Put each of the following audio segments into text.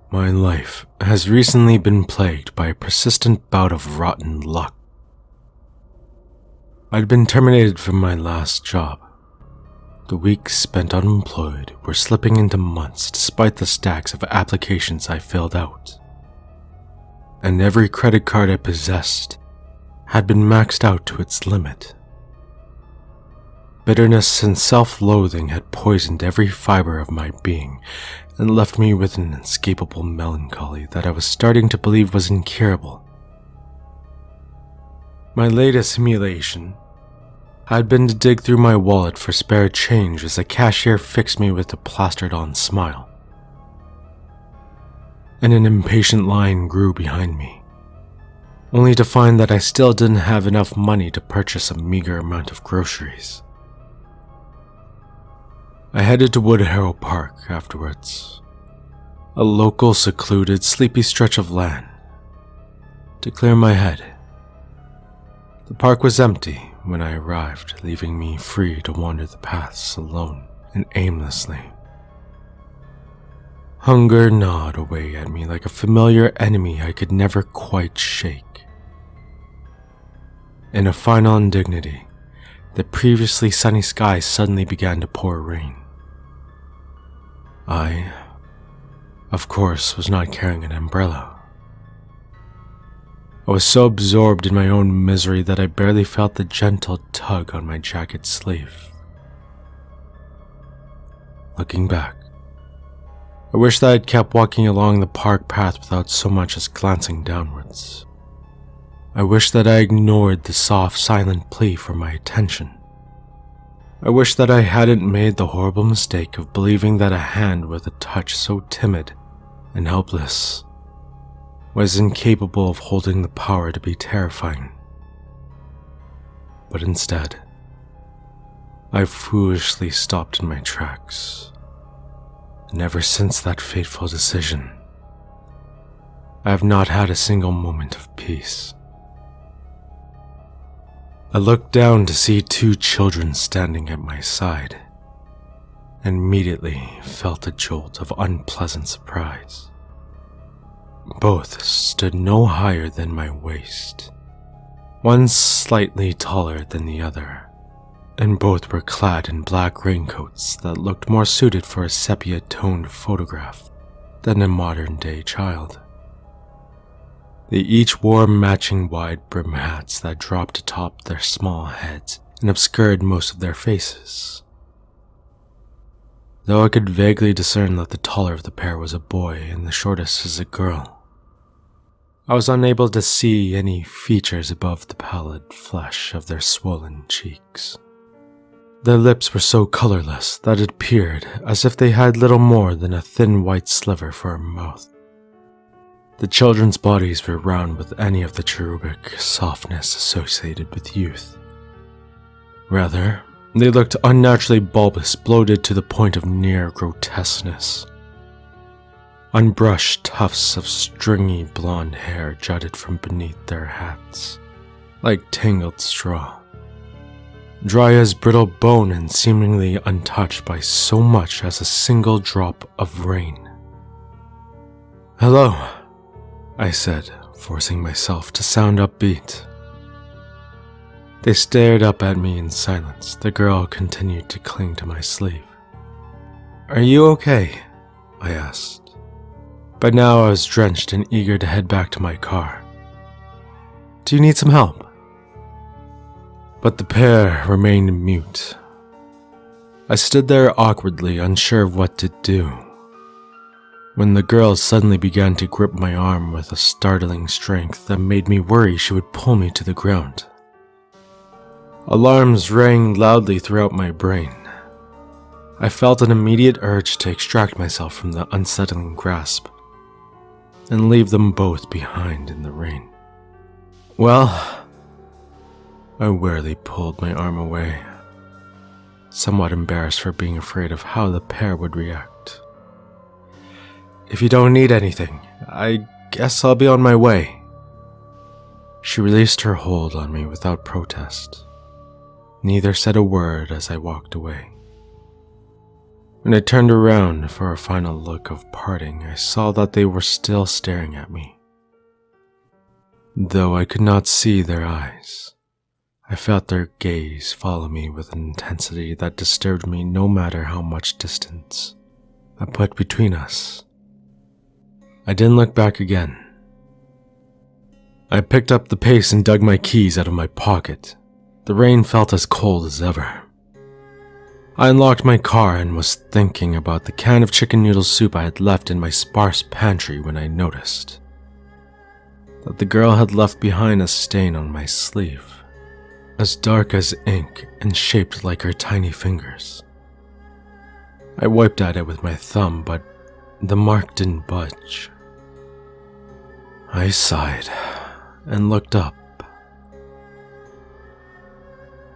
My life has recently been plagued by a persistent bout of rotten luck. I'd been terminated from my last job. The weeks spent unemployed were slipping into months despite the stacks of applications I filled out. And every credit card I possessed had been maxed out to its limit. Bitterness and self-loathing had poisoned every fiber of my being and left me with an inescapable melancholy that I was starting to believe was incurable. My latest humiliation had been to dig through my wallet for spare change as the cashier fixed me with a plastered-on smile. And an impatient line grew behind me, only to find that I still didn't have enough money to purchase a meager amount of groceries. I headed to Woodharrow Park afterwards, a local secluded, sleepy stretch of land, to clear my head. The park was empty when I arrived, leaving me free to wander the paths alone and aimlessly. Hunger gnawed away at me like a familiar enemy I could never quite shake. In a final indignity, the previously sunny skies suddenly began to pour rain. I, of course, was not carrying an umbrella. I was so absorbed in my own misery that I barely felt the gentle tug on my jacket sleeve. Looking back, I wish that I had kept walking along the park path without so much as glancing downwards. I wish that I ignored the soft, silent plea for my attention. I wish that I hadn't made the horrible mistake of believing that a hand with a touch so timid and helpless was incapable of holding the power to be terrifying. But instead, I foolishly stopped in my tracks. And ever since that fateful decision, I have not had a single moment of peace. I looked down to see two children standing at my side, and immediately felt a jolt of unpleasant surprise. Both stood no higher than my waist, one slightly taller than the other, and both were clad in black raincoats that looked more suited for a sepia-toned photograph than a modern-day child. They each wore matching wide brim hats that dropped atop their small heads and obscured most of their faces. Though I could vaguely discern that the taller of the pair was a boy and the shortest is a girl, I was unable to see any features above the pallid flesh of their swollen cheeks. Their lips were so colorless that it appeared as if they had little more than a thin white sliver for a mouth. The children's bodies were round with any of the cherubic softness associated with youth. Rather, they looked unnaturally bulbous, bloated to the point of near grotesqueness. Unbrushed tufts of stringy blonde hair jutted from beneath their hats, like tangled straw, dry as brittle bone and seemingly untouched by so much as a single drop of rain. "Hello," I said, forcing myself to sound upbeat. They stared up at me in silence. The girl continued to cling to my sleeve. "Are you okay?" I asked. By now I was drenched and eager to head back to my car. "Do you need some help?" But the pair remained mute. I stood there awkwardly, unsure of what to do, when the girl suddenly began to grip my arm with a startling strength that made me worry she would pull me to the ground. Alarms rang loudly throughout my brain. I felt an immediate urge to extract myself from the unsettling grasp and leave them both behind in the rain. "Well," I wearily pulled my arm away, somewhat embarrassed for being afraid of how the pair would react. "If you don't need anything, I guess I'll be on my way." She released her hold on me without protest. Neither said a word as I walked away. When I turned around for a final look of parting, I saw that they were still staring at me. Though I could not see their eyes, I felt their gaze follow me with an intensity that disturbed me no matter how much distance I put between us. I didn't look back again. I picked up the pace and dug my keys out of my pocket. The rain felt as cold as ever. I unlocked my car and was thinking about the can of chicken noodle soup I had left in my sparse pantry when I noticed that the girl had left behind a stain on my sleeve, as dark as ink and shaped like her tiny fingers. I wiped at it with my thumb, but the mark didn't budge. I sighed and looked up,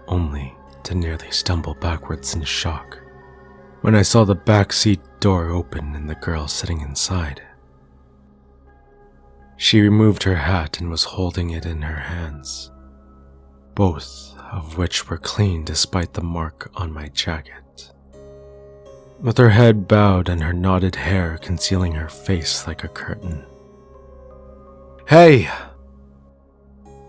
only to nearly stumble backwards in shock when I saw the back seat door open and the girl sitting inside. She removed her hat and was holding it in her hands, both of which were clean despite the mark on my jacket, with her head bowed and her knotted hair concealing her face like a curtain. "Hey!"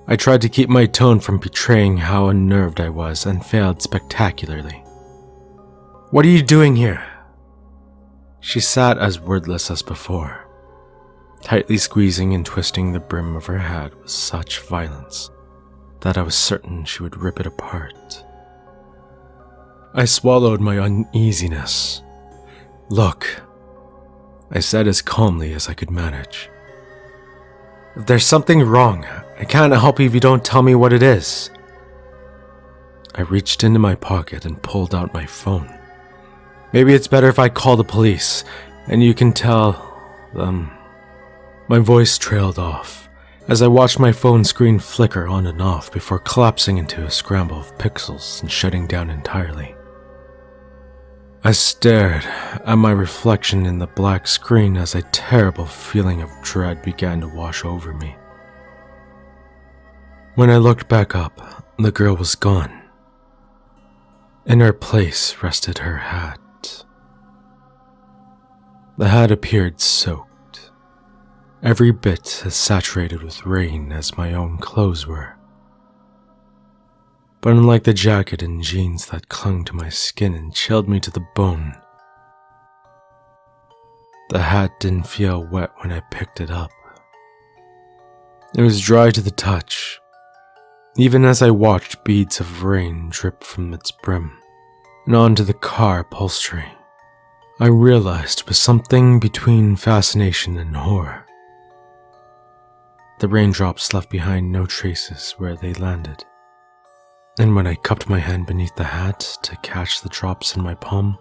I tried to keep my tone from betraying how unnerved I was and failed spectacularly. "What are you doing here?" She sat as wordless as before, tightly squeezing and twisting the brim of her hat with such violence that I was certain she would rip it apart. I swallowed my uneasiness. "Look," I said as calmly as I could manage. "If there's something wrong, I can't help you if you don't tell me what it is." I reached into my pocket and pulled out my phone. "Maybe it's better if I call the police, and you can tell them." My voice trailed off as I watched my phone screen flicker on and off before collapsing into a scramble of pixels and shutting down entirely. I stared at my reflection in the black screen as a terrible feeling of dread began to wash over me. When I looked back up, the girl was gone. In her place rested her hat. The hat appeared soaked, every bit as saturated with rain as my own clothes were. But unlike the jacket and jeans that clung to my skin and chilled me to the bone, the hat didn't feel wet when I picked it up. It was dry to the touch, even as I watched beads of rain drip from its brim and onto the car upholstery. I realized it was something between fascination and horror. The raindrops left behind no traces where they landed. And when I cupped my hand beneath the hat to catch the drops in my palm,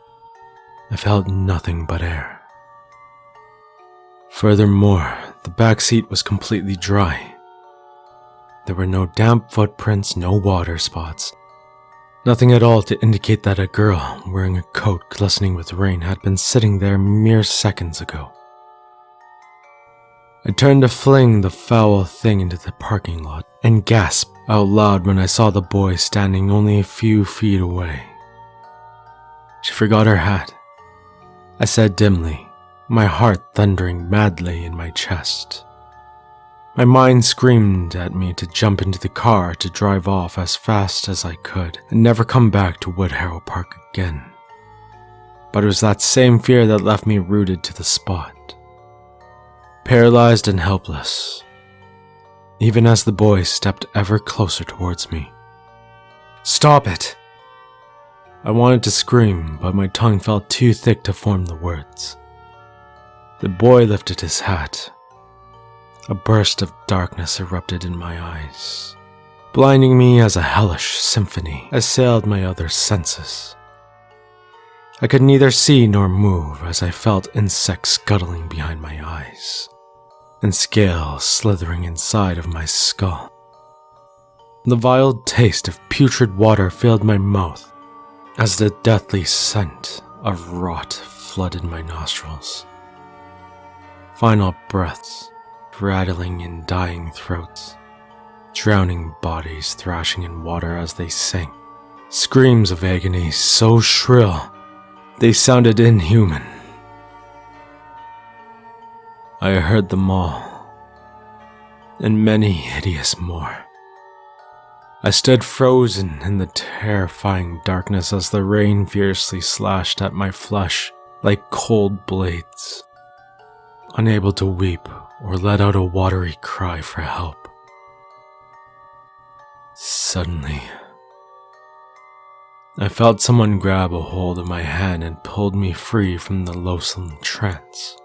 I felt nothing but air. Furthermore, the back seat was completely dry. There were no damp footprints, no water spots, nothing at all to indicate that a girl wearing a coat glistening with rain had been sitting there mere seconds ago. I turned to fling the foul thing into the parking lot and gasped out loud when I saw the boy standing only a few feet away. "She forgot her hat," I said dimly, my heart thundering madly in my chest. My mind screamed at me to jump into the car to drive off as fast as I could and never come back to Woodharrow Park again. But it was that same fear that left me rooted to the spot, paralyzed and helpless, even as the boy stepped ever closer towards me. "Stop it!" I wanted to scream, but my tongue felt too thick to form the words. The boy lifted his hat. A burst of darkness erupted in my eyes, blinding me as a hellish symphony assailed my other senses. I could neither see nor move as I felt insects scuttling behind my eyes and scales slithering inside of my skull. The vile taste of putrid water filled my mouth as the deathly scent of rot flooded my nostrils. Final breaths rattling in dying throats, drowning bodies thrashing in water as they sank, screams of agony so shrill They sounded inhuman. I heard them all, and many hideous more. I stood frozen in the terrifying darkness as the rain fiercely slashed at my flesh like cold blades, unable to weep or let out a watery cry for help. Suddenly, I felt someone grab a hold of my hand and pulled me free from the loathsome trance.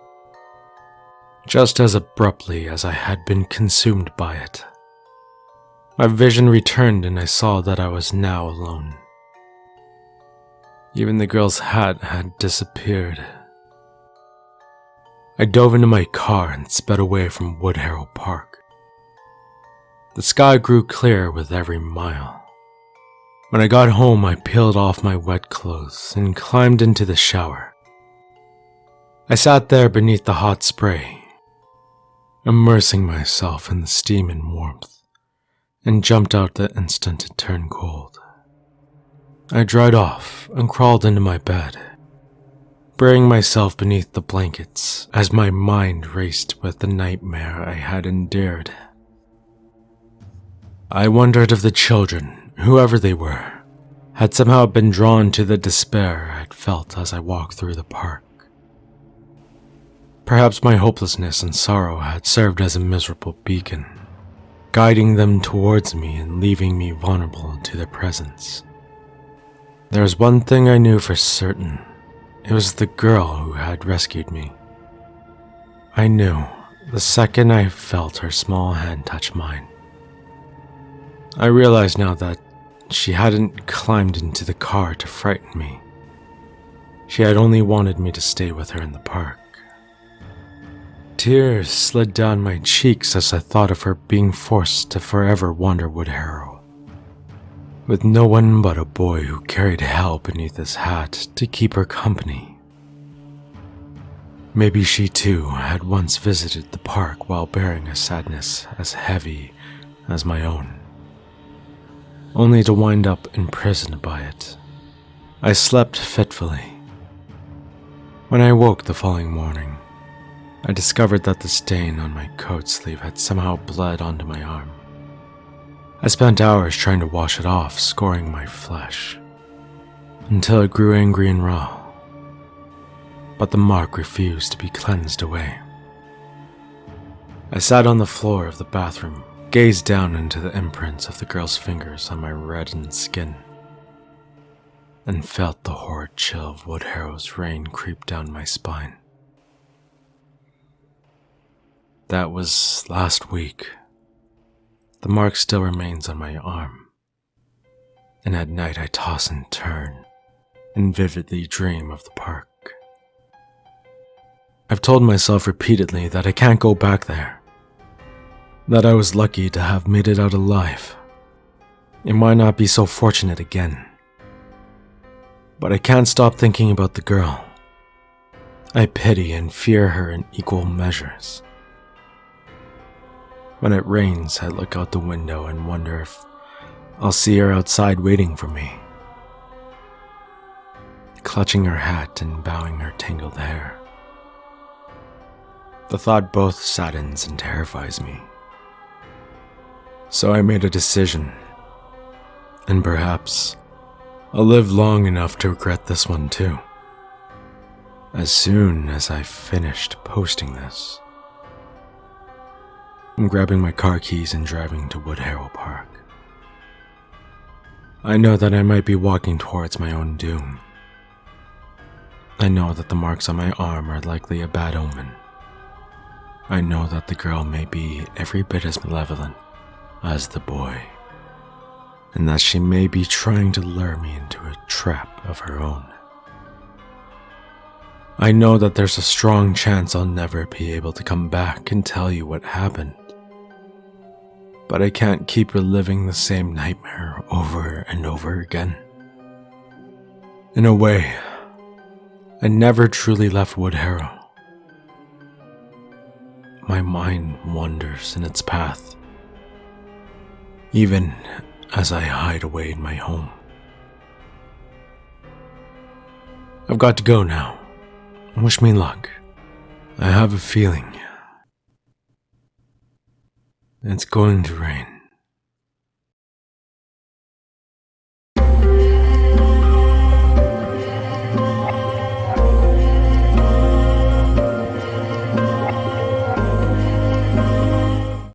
Just as abruptly as I had been consumed by it, my vision returned and I saw that I was now alone. Even the girl's hat had disappeared. I dove into my car and sped away from Woodharrow Park. The sky grew clearer with every mile. When I got home, I peeled off my wet clothes and climbed into the shower. I sat there beneath the hot spray, immersing myself in the steam and warmth, and jumped out the instant it turned cold. I dried off and crawled into my bed, burying myself beneath the blankets as my mind raced with the nightmare I had endured. I wondered if the children, whoever they were, had somehow been drawn to the despair I'd felt as I walked through the park. Perhaps my hopelessness and sorrow had served as a miserable beacon, guiding them towards me and leaving me vulnerable to their presence. There was one thing I knew for certain. It was the girl who had rescued me. I knew the second I felt her small hand touch mine. I realized now that she hadn't climbed into the car to frighten me. She had only wanted me to stay with her in the park. Tears slid down my cheeks as I thought of her being forced to forever wander Woodharrow, with no one but a boy who carried hell beneath his hat to keep her company. Maybe she too had once visited the park while bearing a sadness as heavy as my own, only to wind up imprisoned by it. I slept fitfully. When I woke the following morning, I discovered that the stain on my coat sleeve had somehow bled onto my arm. I spent hours trying to wash it off, scoring my flesh, until it grew angry and raw. But the mark refused to be cleansed away. I sat on the floor of the bathroom, gazed down into the imprints of the girl's fingers on my reddened skin, and felt the horrid chill of Woodharrow's rain creep down my spine. That was last week. The mark still remains on my arm, and at night I toss and turn and vividly dream of the park. I've told myself repeatedly that I can't go back there, that I was lucky to have made it out alive, and why not be so fortunate again? But I can't stop thinking about the girl. I pity and fear her in equal measures. When it rains, I look out the window and wonder if I'll see her outside waiting for me, clutching her hat and bowing her tangled hair. The thought both saddens and terrifies me. So I made a decision, and perhaps I'll live long enough to regret this one too. As soon as I've finished posting this, I'm grabbing my car keys and driving to Woodharrow Park. I know that I might be walking towards my own doom. I know that the marks on my arm are likely a bad omen. I know that the girl may be every bit as malevolent as the boy, and that she may be trying to lure me into a trap of her own. I know that there's a strong chance I'll never be able to come back and tell you what happened. But I can't keep reliving the same nightmare over and over again. In a way, I never truly left Woodharrow. My mind wanders in its path, even as I hide away in my home. I've got to go now. Wish me luck. I have a feeling it's going to rain.